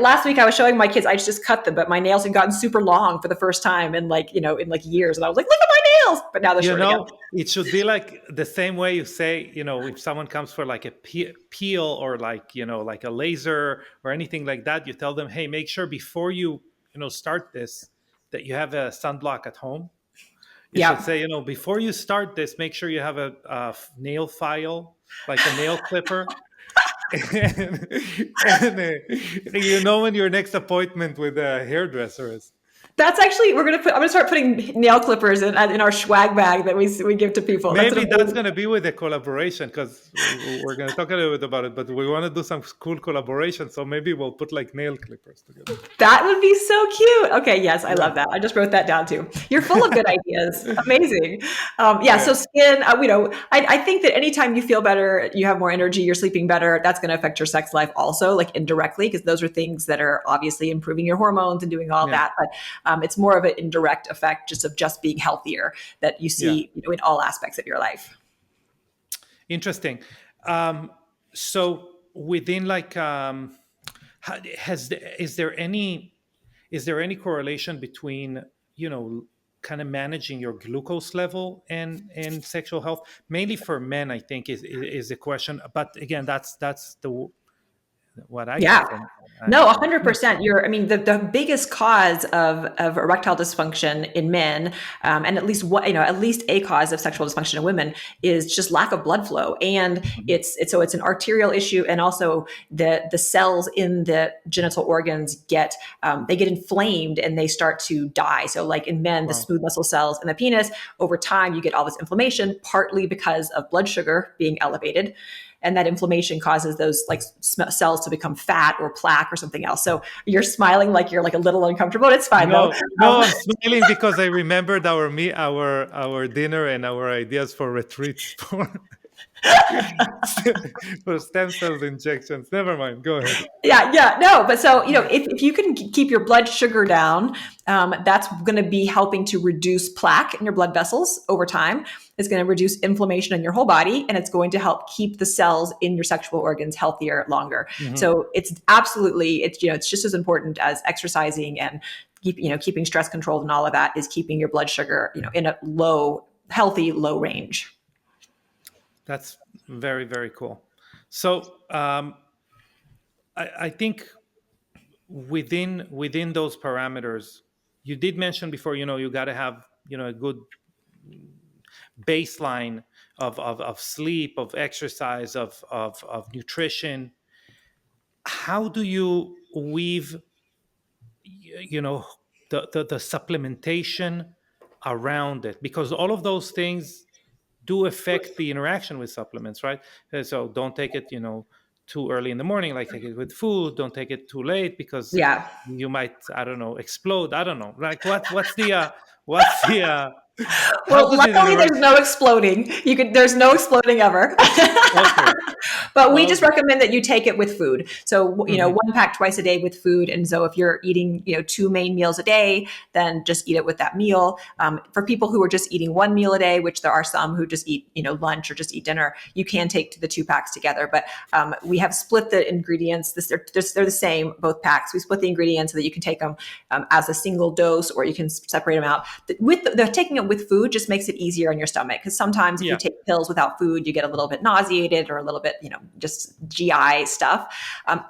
last week I was showing my kids. I just cut them, but my nails had gotten super long for the first time in like years, and I was like, "Look at my nails!" But now they're short again. It should be like the same way you say, if someone comes for like a peel or like, like a laser or anything like that, you tell them, hey, make sure before you start this, that you have a sunblock at home. You should Yeah, say, before you start this, make sure you have a nail file, like a nail clipper. And when your next appointment with a hairdresser is. that's actually I'm gonna start putting nail clippers in our swag bag that we give to people. That's an Maybe that's amazing. going to be with the collaboration because we're going to talk a little bit about it, but we want to do some cool collaboration. So maybe we'll put like nail clippers together. That would be so cute. Okay, yes, I Yeah. love that. I just wrote that down too. You're full of good ideas. Amazing. Yeah, Yeah. so skin, I think that anytime you feel better, you have more energy, you're sleeping better, that's going to affect your sex life also, like indirectly, because those are things that are obviously improving your hormones and doing all Yeah. that. But it's more of an indirect effect just being healthier that you Yeah. see in all aspects of your life. Interesting. Um, so within like, is there any correlation between, kind of managing your glucose level and sexual health? Mainly for men, I think is the question. But again, that's the what I Yeah. got from No, yeah. 100%. I mean, the biggest cause of erectile dysfunction in men, and at least at least a cause of sexual dysfunction in women is just lack of blood flow. And Mhm. it's an arterial issue. And also the cells in the genital organs they get inflamed and they start to die. So like in men, the Wow. smooth muscle cells in the penis, over time, you get all this inflammation, partly because of blood sugar being elevated, and that inflammation causes those like cells to become fat or plaque or something else. So you're smiling like you're like a little uncomfortable. It's fine though. No, no, Um, I'm smiling because I remembered our dinner and our ideas for retreats for for stem cells injections. Never mind. Go ahead. yeah, no, but so if you can keep your blood sugar down, that's going to be helping to reduce plaque in your blood vessels over time. It's going to reduce inflammation in your whole body, and it's going to help keep the cells in your sexual organs healthier longer. Mhm. So it's absolutely it's just as important as exercising and keeping stress controlled, and all of that is keeping your blood sugar in a healthy low range. That's very, very cool. So I think within those parameters, you did mention before, you got to have, a good baseline of sleep, of exercise, of nutrition. How do you weave, you know, the supplementation around it? Because all of those things do affect the interaction with supplements, right? So don't take it, too early in the morning. Like take it with food. Don't take it too late because Yeah. you might, I don't know, explode. I don't know. Like what's the how Well, does it luckily there's interact? no exploding. There's no exploding ever. Okay. But we just Okay. recommend that you take it with food. So, Hmm. one pack twice a day with food. And so if you're eating, two main meals a day, then just eat it with that meal. For people who are just eating one meal a day, which there are some who just eat, lunch or just eat dinner, you can take the two packs together. But we have split the ingredients. They're the same, both packs. We split the ingredients so that you can take them as a single dose, or you can separate them out. With the taking it with food just makes it easier on your stomach, because sometimes if you Yeah. take pills without food, you get a little bit nauseated or a little bit, just GI stuff.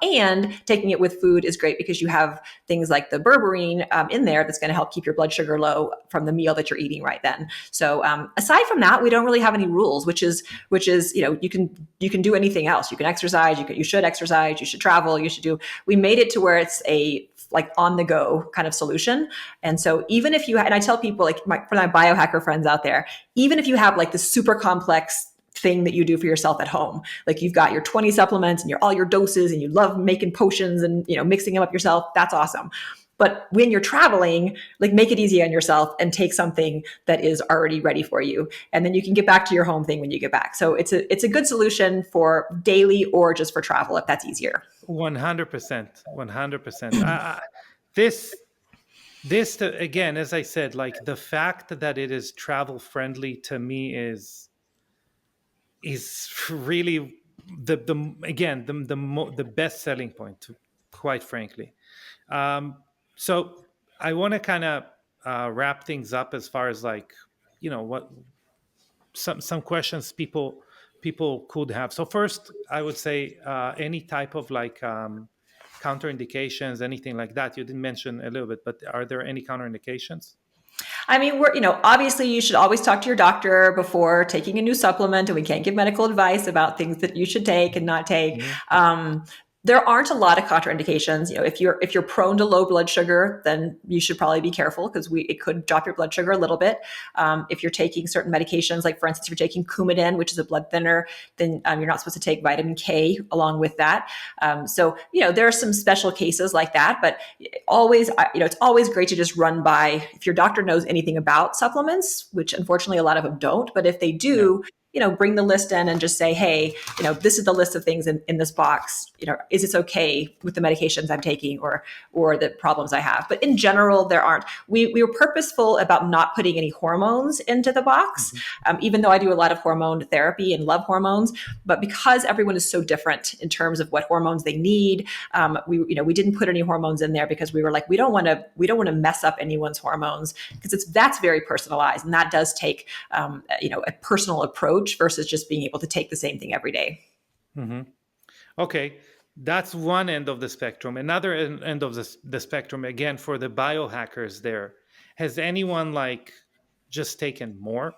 And taking it with food is great because you have things like the berberine in there that's going to help keep your blood sugar low from the meal that you're eating right then. So aside from that, we don't really have any rules, which is you can do anything else. You can exercise. You should exercise. You should travel. You should do. We made it to where it's a like on the go kind of solution. And so even if and I tell people, like for my biohacker friends out there, even if you have like the super complex thing that you do for yourself at home, like you've got your 20 supplements and all your doses, and you love making potions and mixing them up yourself, that's awesome. But when you're traveling, like make it easy on yourself and take something that is already ready for you, and then you can get back to your home thing when you get back. So it's a good solution for daily or just for travel if that's easier. 100%. 100%. This again, as I said, like the fact that it is travel friendly to me is really the again the best selling point, quite frankly. So I want to kind of wrap things up as far as like, what some questions people could have. So first, I would say any type of like counterindications, anything like that. You didn't mention a little bit, but are there any counterindications? I mean, obviously you should always talk to your doctor before taking a new supplement, and we can't give medical advice about things that you should take and not take. Mhm. There aren't a lot of contraindications. If you're prone to low blood sugar, then you should probably be careful, because it could drop your blood sugar a little bit. If you're taking certain medications, like for instance, if you're taking Coumadin, which is a blood thinner, then you're not supposed to take vitamin K along with that. So there are some special cases like that, but it's always great to just run by, if your doctor knows anything about supplements, which unfortunately a lot of them don't, but if they Yeah. do, bring the list in and just say, hey, this is the list of things in this box. Is it okay with the medications I'm taking, or the problems I have? But in general, there aren't. We were purposeful about not putting any hormones into the box, Mhm. even though I do a lot of hormone therapy and love hormones. But because everyone is so different in terms of what hormones they need, we didn't put any hormones in there, because we were like, we don't want to mess up anyone's hormones, because that's very personalized, and that does take a personal approach versus just being able to take the same thing every day. Mhm. Okay. That's one end of the spectrum. Another end of the spectrum, again, for the biohackers there, has anyone like just taken more?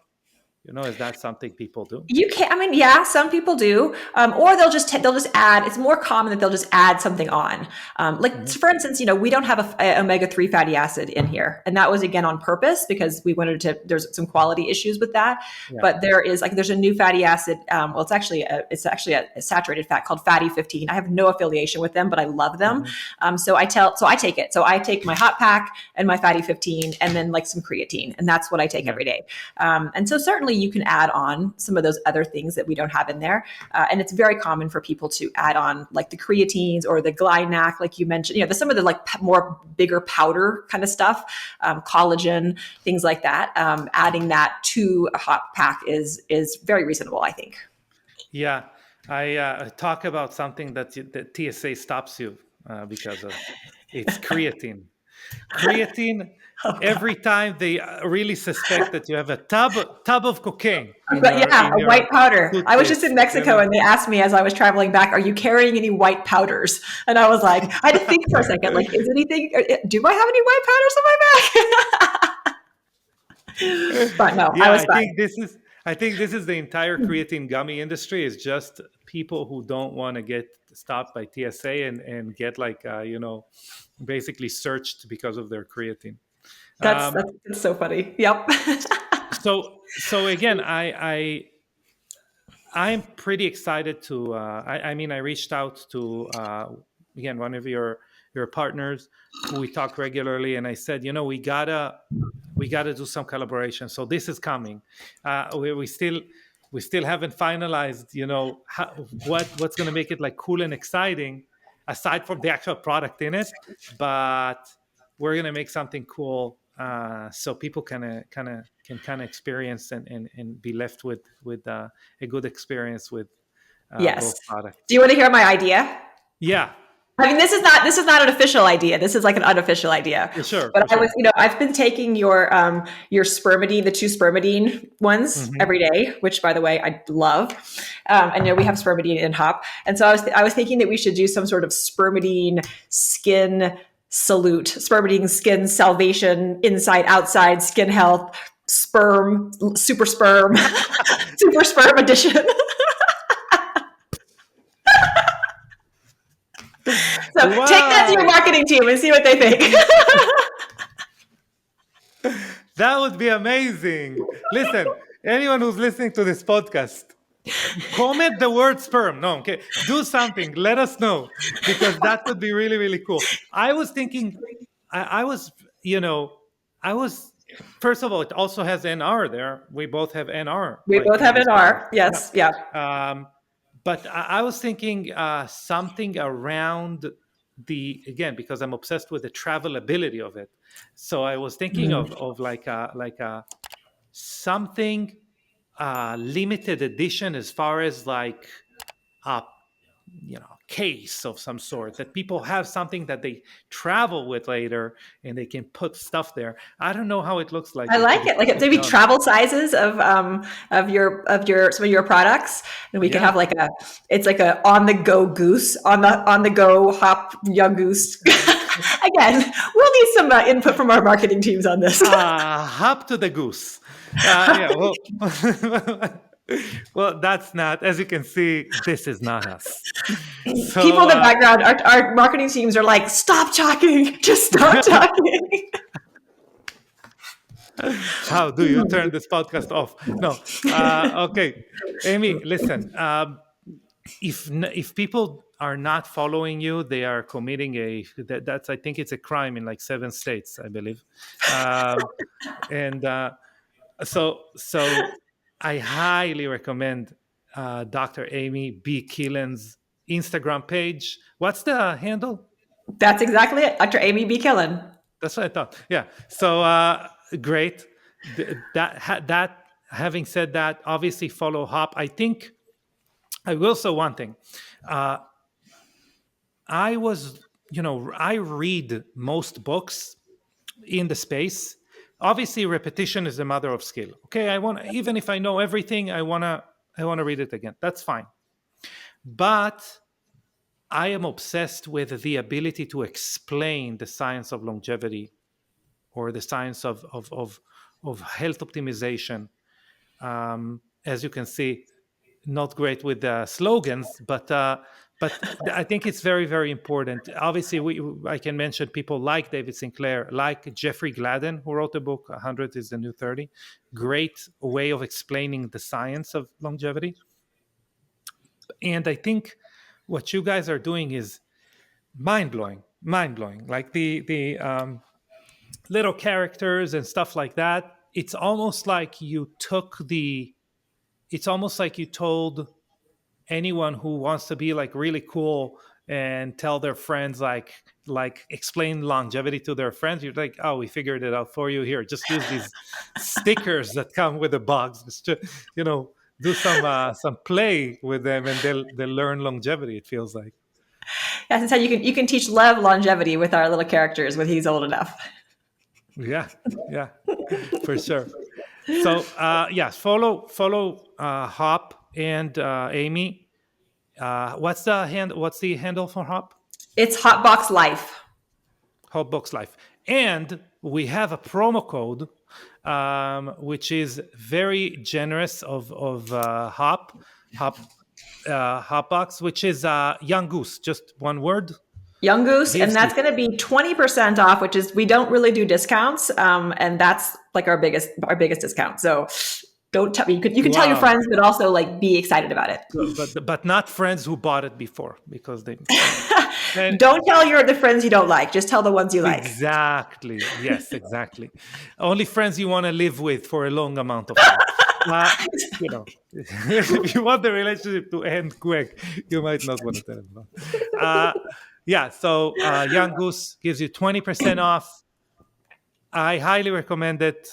Is that something people do? You can, I mean, yeah, some people do, or they'll just add. It's more common that they'll just add something on. Like Hmm. for instance, we don't have a omega-3 fatty acid in here, and that was again on purpose because we wanted to. There's some quality issues with that, Yeah. but there's a new fatty acid. Well, it's actually a saturated fat called fatty 15. I have no affiliation with them, but I love them. Hmm. So I take it. So I take my hot pack and my fatty 15, and then like some creatine, and that's what I take Yeah. every day. And so certainly you can add on some of those other things that we don't have in there. And it's very common for people to add on like the creatines or the Glynac, like you mentioned, some of the like more bigger powder kind of stuff, collagen, things like that. Adding that to a hot pack is very reasonable, I think. Yeah. I talk about something that TSA stops you because of. It's creatine. Creatine. Oh God. Every time they really suspect that you have a tub of cocaine in But your yeah, a white powder. I was just in toothpaste, Mexico and they asked me as I was traveling back, "Are you carrying any white powders?" And I was like, I had to think for a second, like, is anything? Do I have any white powders on my back? But no, I Yeah, was I fine. think this is the entire creatine gummy industry is just people who don't want to get stopped by TSA and get like basically searched because of their creatine. That's Um, that's, that's so funny. Yep. so again, I'm pretty excited to. I mean, I reached out to again one of your partners who we talk regularly, and I said, we gotta do some collaboration. So this is coming. We still haven't finalized, what's going to make it like cool and exciting, aside from the actual product in it. But we're going to make something cool, so people can experience and be left with a good experience with Yes. both Do you products. want to hear my idea? Yeah, I mean, this is not an official idea. This is like an unofficial idea. for sure, But for sure. I've been taking your spermidine, the two spermidine ones Hmm. every day, which by the way I love. I know we have spermidine in Hop, and so I was thinking that we should do some sort of spermidine skin salute, spermidine skin salvation, inside outside skin health, sperm super sperm, super sperm edition. So take that to your Wow. marketing team and see what they think. That would be amazing. Listen, anyone who's listening to this podcast, comment the word sperm. No, okay. Do something. Let us know because that would be really, really cool. I was thinking, I was, I was, first of all, it also has NR there. We both have NR, We like both in have an this product. R. Yeah. Yes. Yeah. Um, but I was thinking something around again, because I'm obsessed with the travelability of it. So I was thinking of like a something limited edition, as far as like a case of some sort, that people have something that they travel with later and they can put stuff there. I don't know how it looks like I until like it's it. Like actually maybe done. travel sizes of your some of your products, and we can Yeah. have like it's like a on the go goose on the go hop young goose. Again, we'll need some input from our marketing teams on this. Hop to the goose. Yeah, well, well, that's not, as you can see, this is not us. People So, in the background, our marketing teams are like, "Stop talking, just stop talking." how do you turn this podcast off? No. Okay. Amy, listen, if people are not following you, they are committing that's, I think it's a crime in like 7 states, I believe. Um, and so I highly recommend Dr. Amy B. Killen's Instagram page. What's the handle? That's exactly it, Dr. Amy B. Killen. That's what I thought. Yeah. So great. That having said that, obviously follow Hop. I think I will say one thing. Uh, I was, I read most books in the space. Obviously, repetition is the mother of skill. Okay, even if I know everything, I wanna read it again. That's fine. But I am obsessed with the ability to explain the science of longevity or the science of health optimization. As you can see, not great with slogans, but I think it's very, very important. Obviously, I can mention people like David Sinclair, like Jeffrey Gladden, who wrote the book 100 is the New 30. Great way of explaining the science of longevity. And I think what you guys are doing is mind blowing, mind blowing. Like the little characters and stuff like that. It's almost like you took the. It's almost like you told anyone who wants to be like really cool and tell their friends like explain longevity to their friends. You're like, oh, we figured it out for you. Here, just use these stickers that come with the box. Just do some play with them, and they'll learn longevity. It feels like. That's how you can teach Lev longevity with our little characters when he's old enough. Yeah, yeah, for sure. So yes, follow Hop and Amy. What's the handle for Hop? It's Hopbox Life. Hopbox Life. And we have a promo code, which is very generous of Hopbox, which is Young Goose. Just one word. Young Goose, and Gives that's you. going to be 20% off, which is we don't really do discounts, and that's like our biggest discount. So don't tell you can tell your Wow. friends, but also like be excited about it. But not friends who bought it before, because they. And Don't tell the friends you don't like. Just tell the ones you like. exactly. Yes, exactly. Only friends you want to live with for a long amount of time. If you want the relationship to end quick, you might not want to tell them. Yeah, so Young Goose gives you 20% off. I highly recommend it.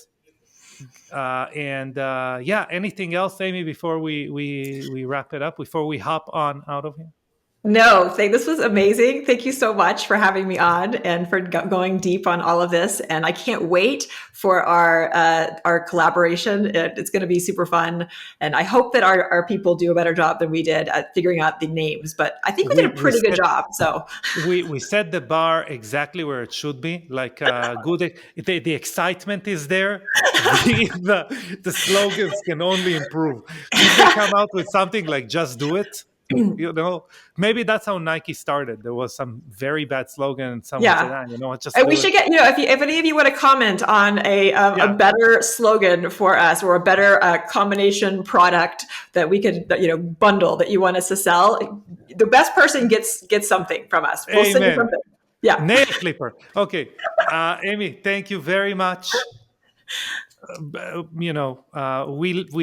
And yeah, anything else, Amy, before we wrap it up, before we hop on out of here? No, this was amazing. Thank you so much for having me on and for going deep on all of this. And I can't wait for our collaboration. It's going to be super fun. And I hope that our people do a better job than we did at figuring out the names. But I think we did a pretty good job. So we set the bar exactly where it should be. Like good, the excitement is there. The slogans can only improve. If they come out with something like "Just do it," maybe that's how Nike started. There was some very bad slogan, and someone said, yeah. just And do we it. should get, if any of you want to comment on a better slogan for us or a better combination product that we could, bundle that you want us to sell, the best person gets something from us. We'll send you something. Yeah. Nail clipper. Okay. Amy, thank you very much. We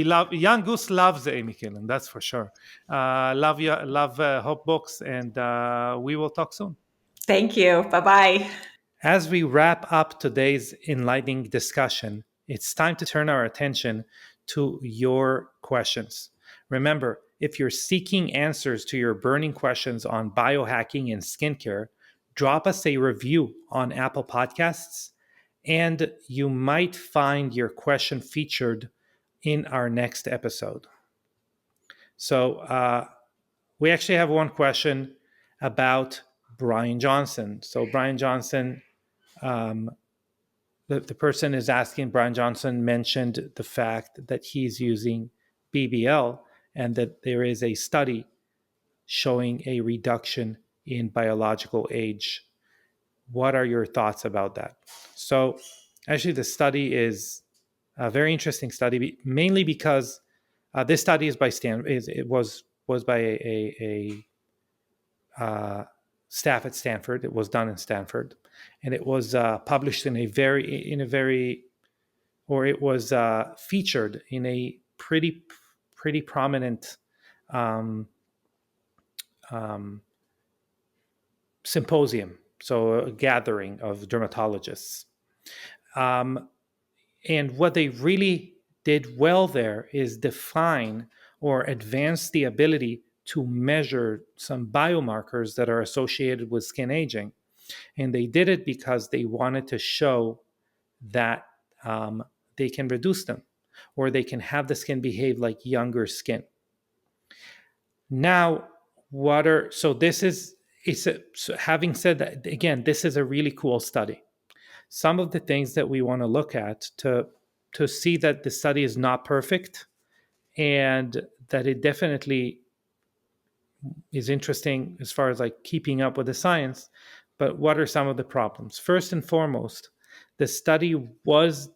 love Young Goose loves Amy Killen, that's for sure. Love Hopbox, and we will talk soon. Thank you. Bye-bye. As we wrap up today's enlightening discussion, it's time to turn our attention to your questions. Remember, if you're seeking answers to your burning questions on biohacking and skincare, drop us a review on Apple Podcasts, and you might find your question featured in our next episode. So we actually have one question about Brian Johnson. So Brian Johnson, the person is asking, Brian Johnson mentioned the fact that he's using BBL and that there is a study showing a reduction in biological age. What are your thoughts about that? So actually the study is a very interesting study, mainly because this study is by it was by a staff at Stanford. It was done in Stanford, and it was published it was featured in a pretty prominent symposium, so a gathering of dermatologists. And what they really did well there is define or advance the ability to measure some biomarkers that are associated with skin aging. And they did it because they wanted to show that they can reduce them, or they can have the skin behave like younger skin. Now, so this is So having said that, again, this is a really cool study. Some of the things that we want to look at to see that the study is not perfect and that it definitely is interesting as far as like keeping up with the science. But what are some of the problems? First and foremost, the study was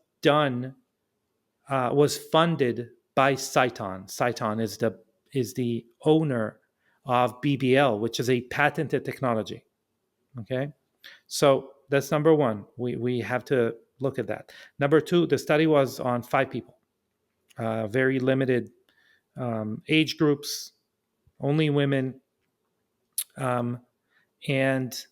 funded by Cyton. Cyton is the owner of BBL, which is a patented technology. Okay, so that's number one. We have to look at that. Number two, the study was on 5 people, very limited age groups, only women, um, and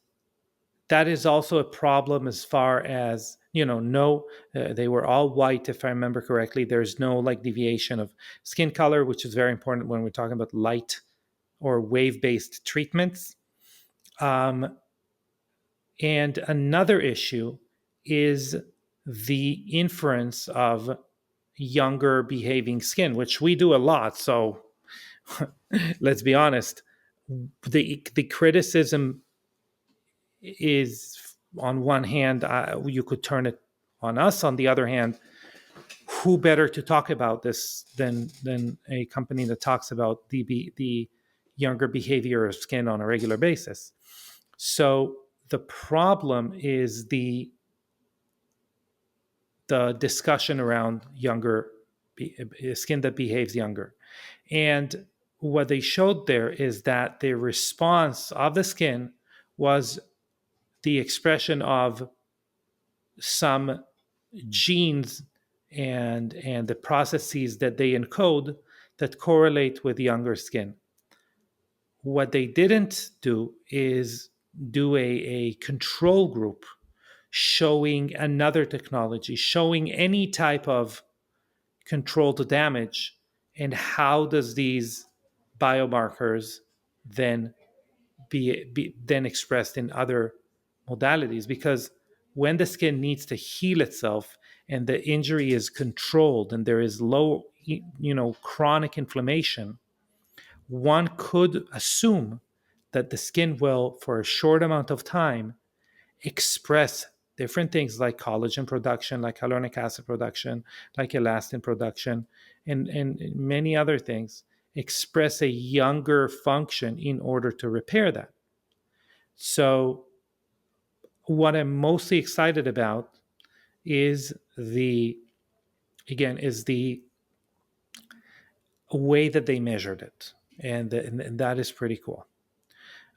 that is also a problem as far as no, they were all white, if I remember correctly. There's no like deviation of skin color, which is very important when we're talking about light or wave-based treatments. And another issue is the inference of younger behaving skin, which we do a lot. So let's be honest, the criticism is, on one hand, you could turn it on us. On the other hand, who better to talk about this than a company that talks about the younger behavior of skin on a regular basis? So the problem is the discussion around younger skin that behaves younger. And what they showed there is that the response of the skin was the expression of some genes and the processes that they encode that correlate with younger skin. What they didn't do is do a control group showing another technology, showing any type of control to damage, and how does these biomarkers then be then expressed in other modalities. Because when the skin needs to heal itself and the injury is controlled and there is low chronic inflammation, one could assume that the skin will, for a short amount of time, express different things like collagen production, like hyaluronic acid production, like elastin production, and many other things, express a younger function in order to repair that. So what I'm mostly excited about is the way that they measured it, and that is pretty cool.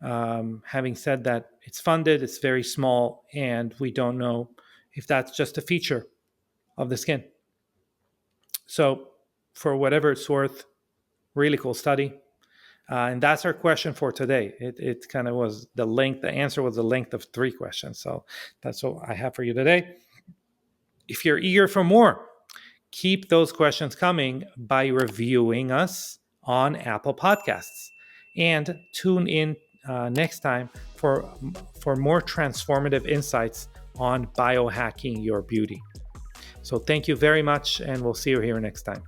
Having said that, it's funded, it's very small, and we don't know if that's just a feature of the skin. So for whatever it's worth, really cool study. And that's our question for today. It kind of was the answer was the length of 3 questions. So that's what I have for you today. If you're eager for more, keep those questions coming by reviewing us on Apple Podcasts. And tune in next time for more transformative insights on biohacking your beauty. So thank you very much, and we'll see you here next time.